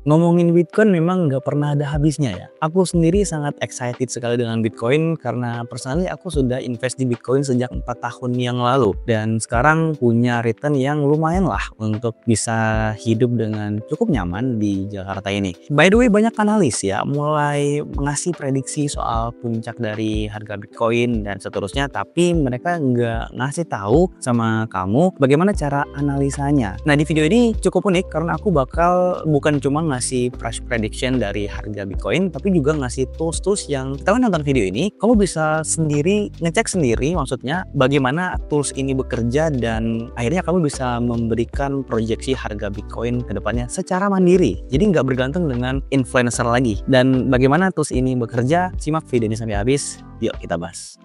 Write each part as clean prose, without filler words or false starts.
Ngomongin Bitcoin memang nggak pernah ada habisnya ya. Aku sendiri sangat excited sekali dengan Bitcoin karena personally aku sudah invest di Bitcoin sejak 4 tahun yang lalu. Dan sekarang punya return yang lumayan lah untuk bisa hidup dengan cukup nyaman di Jakarta ini. By the way, banyak analis ya mulai ngasih prediksi soal puncak dari harga Bitcoin dan seterusnya. Tapi mereka nggak ngasih tahu sama kamu bagaimana cara analisanya. Nah, di video ini cukup unik karena aku bakal bukan cuma ngasih price prediction dari harga Bitcoin, tapi juga ngasih tools-tools yang setelah nonton video ini kamu bisa sendiri ngecek sendiri, maksudnya bagaimana tools ini bekerja, dan akhirnya kamu bisa memberikan proyeksi harga Bitcoin ke depannya secara mandiri, jadi nggak bergantung dengan influencer lagi. Dan bagaimana tools ini bekerja, simak video ini sampai habis, yuk kita bahas.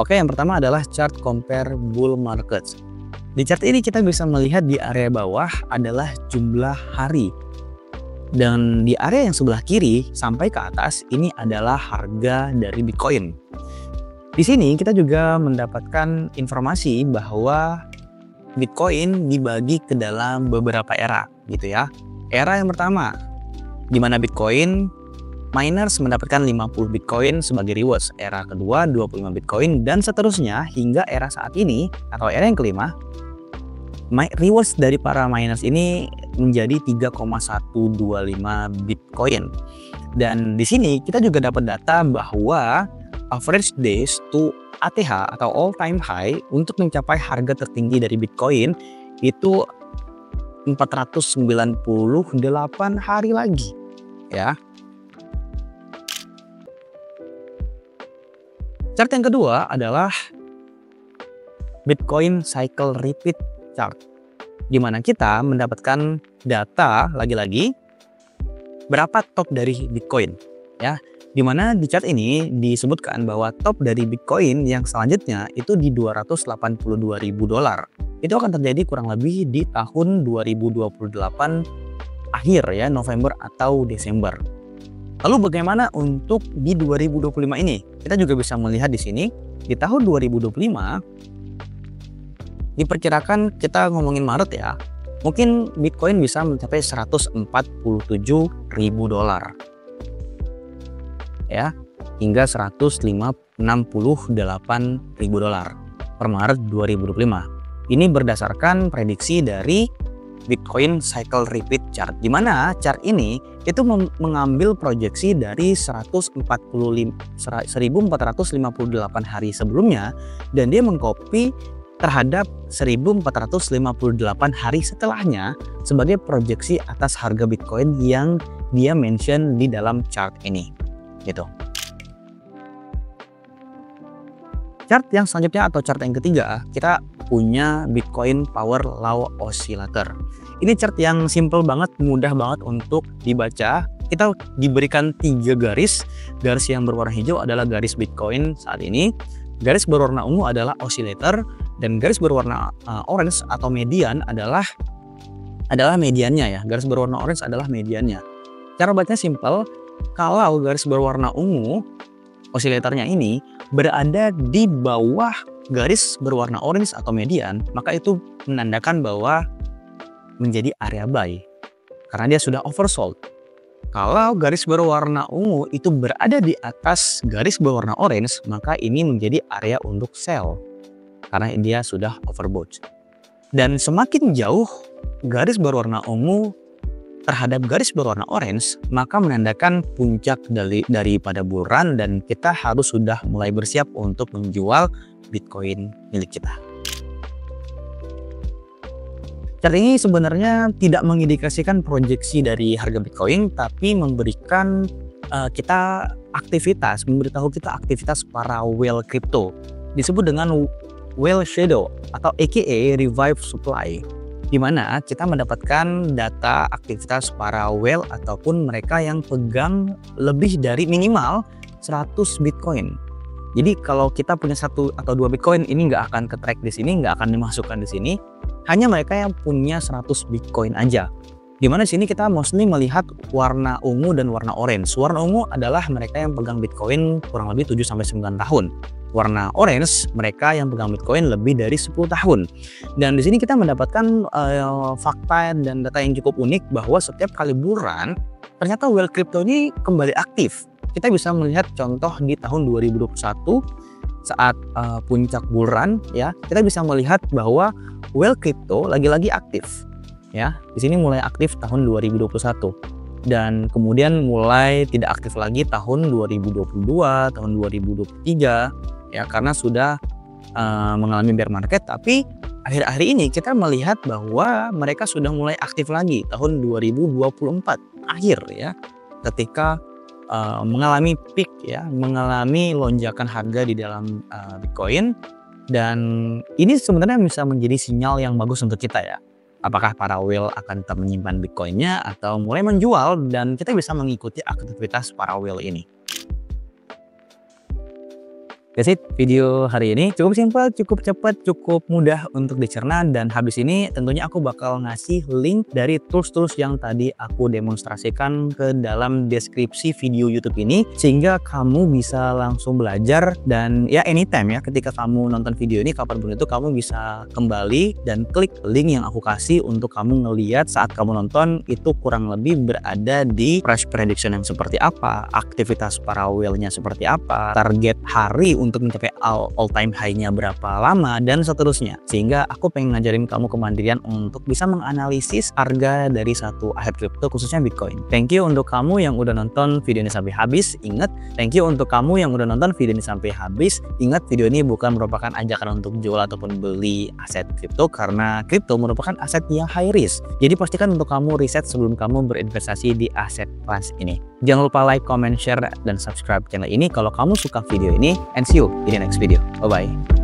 Oke, yang pertama adalah chart compare bull markets. Di chart ini kita bisa melihat di area bawah adalah jumlah hari. Dan di area yang sebelah kiri sampai ke atas ini adalah harga dari Bitcoin. Di sini kita juga mendapatkan informasi bahwa Bitcoin dibagi ke dalam beberapa era gitu ya. Era yang pertama di mana Bitcoin miners mendapatkan 50 Bitcoin sebagai rewards, era kedua 25 Bitcoin, dan seterusnya hingga era saat ini atau era yang kelima. Rewards dari para miners ini menjadi 3,125 Bitcoin. Dan di sini kita juga dapat data bahwa average days to ATH atau all time high untuk mencapai harga tertinggi dari Bitcoin itu 498 hari lagi ya. Chart yang kedua adalah Bitcoin Cycle Repeat Chart, di mana kita mendapatkan data lagi-lagi berapa top dari Bitcoin ya, di mana di chart ini disebutkan bahwa top dari Bitcoin yang selanjutnya itu di $282.000. Itu akan terjadi kurang lebih di tahun 2028 akhir ya, November atau Desember. Lalu bagaimana untuk di 2025 ini? Kita juga bisa melihat di sini di tahun 2025 diperkirakan, kita ngomongin Maret ya, mungkin Bitcoin bisa mencapai $147.000 ya, hingga $168.000 per Maret 2025. Ini berdasarkan prediksi dari Bitcoin Cycle Repeat Chart, di mana chart ini itu mengambil proyeksi dari 1458 hari sebelumnya, dan dia mengcopy terhadap 1458 hari setelahnya sebagai proyeksi atas harga Bitcoin yang dia mention di dalam chart ini gitu. Chart yang selanjutnya atau chart yang ketiga, kita punya Bitcoin Power Law Oscillator. Ini chart yang simple banget, mudah banget untuk dibaca. Kita diberikan 3 garis. Garis yang berwarna hijau adalah garis Bitcoin saat ini, garis berwarna ungu adalah oscillator, dan garis berwarna orange atau median adalah mediannya ya. Garis berwarna orange adalah mediannya. Cara bacanya simple. Kalau garis berwarna ungu, oscillatornya ini berada di bawah garis berwarna orange atau median, maka itu menandakan bahwa menjadi area buy karena dia sudah oversold. Kalau garis berwarna ungu itu berada di atas garis berwarna orange, maka ini menjadi area untuk sell karena dia sudah overbought. Dan semakin jauh garis berwarna ungu terhadap garis berwarna orange, maka menandakan puncak daripada bull run, dan kita harus sudah mulai bersiap untuk menjual Bitcoin milik kita. Chart ini sebenarnya tidak mengindikasikan proyeksi dari harga Bitcoin, tapi memberikan kita aktivitas, memberitahu kita aktivitas para whale crypto. Disebut dengan whale shadow atau aka revive supply, di mana kita mendapatkan data aktivitas para whale ataupun mereka yang pegang lebih dari minimal 100 Bitcoin. Jadi kalau kita punya 1 atau 2 Bitcoin, ini nggak akan ke-track di sini, nggak akan dimasukkan di sini. Hanya mereka yang punya 100 Bitcoin aja. Dimana sini kita mostly melihat warna ungu dan warna orange. Warna ungu adalah mereka yang pegang Bitcoin kurang lebih 7-9 tahun. Warna orange mereka yang pegang Bitcoin lebih dari 10 tahun. Dan di sini kita mendapatkan fakta dan data yang cukup unik bahwa setiap kali bulan ternyata whale crypto ini kembali aktif. Kita bisa melihat contoh di tahun 2021 saat puncak bulan ya, kita bisa melihat bahwa whale crypto lagi-lagi aktif. Ya, di sini mulai aktif tahun 2021 dan kemudian mulai tidak aktif lagi tahun 2022, tahun 2023 ya, karena sudah mengalami bear market. Tapi akhir-akhir ini kita melihat bahwa mereka sudah mulai aktif lagi tahun 2024 akhir ya, ketika mengalami peak ya, mengalami lonjakan harga di dalam Bitcoin. Dan ini sebenarnya bisa menjadi sinyal yang bagus untuk kita ya. Apakah para whale akan tetap menyimpan Bitcoinnya atau mulai menjual, dan kita bisa mengikuti aktivitas para whale ini. That's it video hari ini. Cukup simpel, cukup cepat, cukup mudah untuk dicerna. Dan habis ini tentunya aku bakal ngasih link dari tools-tools yang tadi aku demonstrasikan ke dalam deskripsi video YouTube ini, sehingga kamu bisa langsung belajar. Dan ya anytime ya, ketika kamu nonton video ini kapanpun itu, kamu bisa kembali dan klik link yang aku kasih untuk kamu ngeliat saat kamu nonton itu kurang lebih berada di price prediction yang seperti apa, aktivitas para whale-nya seperti apa, target hari untuk mencapai all time high-nya berapa lama, dan seterusnya. Sehingga aku pengen ngajarin kamu kemandirian untuk bisa menganalisis harga dari satu aset kripto, khususnya Bitcoin. Thank you untuk kamu yang udah nonton video ini sampai habis. Ingat, thank you untuk kamu yang udah nonton video ini sampai habis. Ingat, video ini bukan merupakan ajakan untuk jual ataupun beli aset kripto, karena kripto merupakan aset yang high risk. Jadi pastikan untuk kamu riset sebelum kamu berinvestasi di aset kelas ini. Jangan lupa like, comment, share, dan subscribe channel ini kalau kamu suka video ini. And see you in the next video. Bye-bye.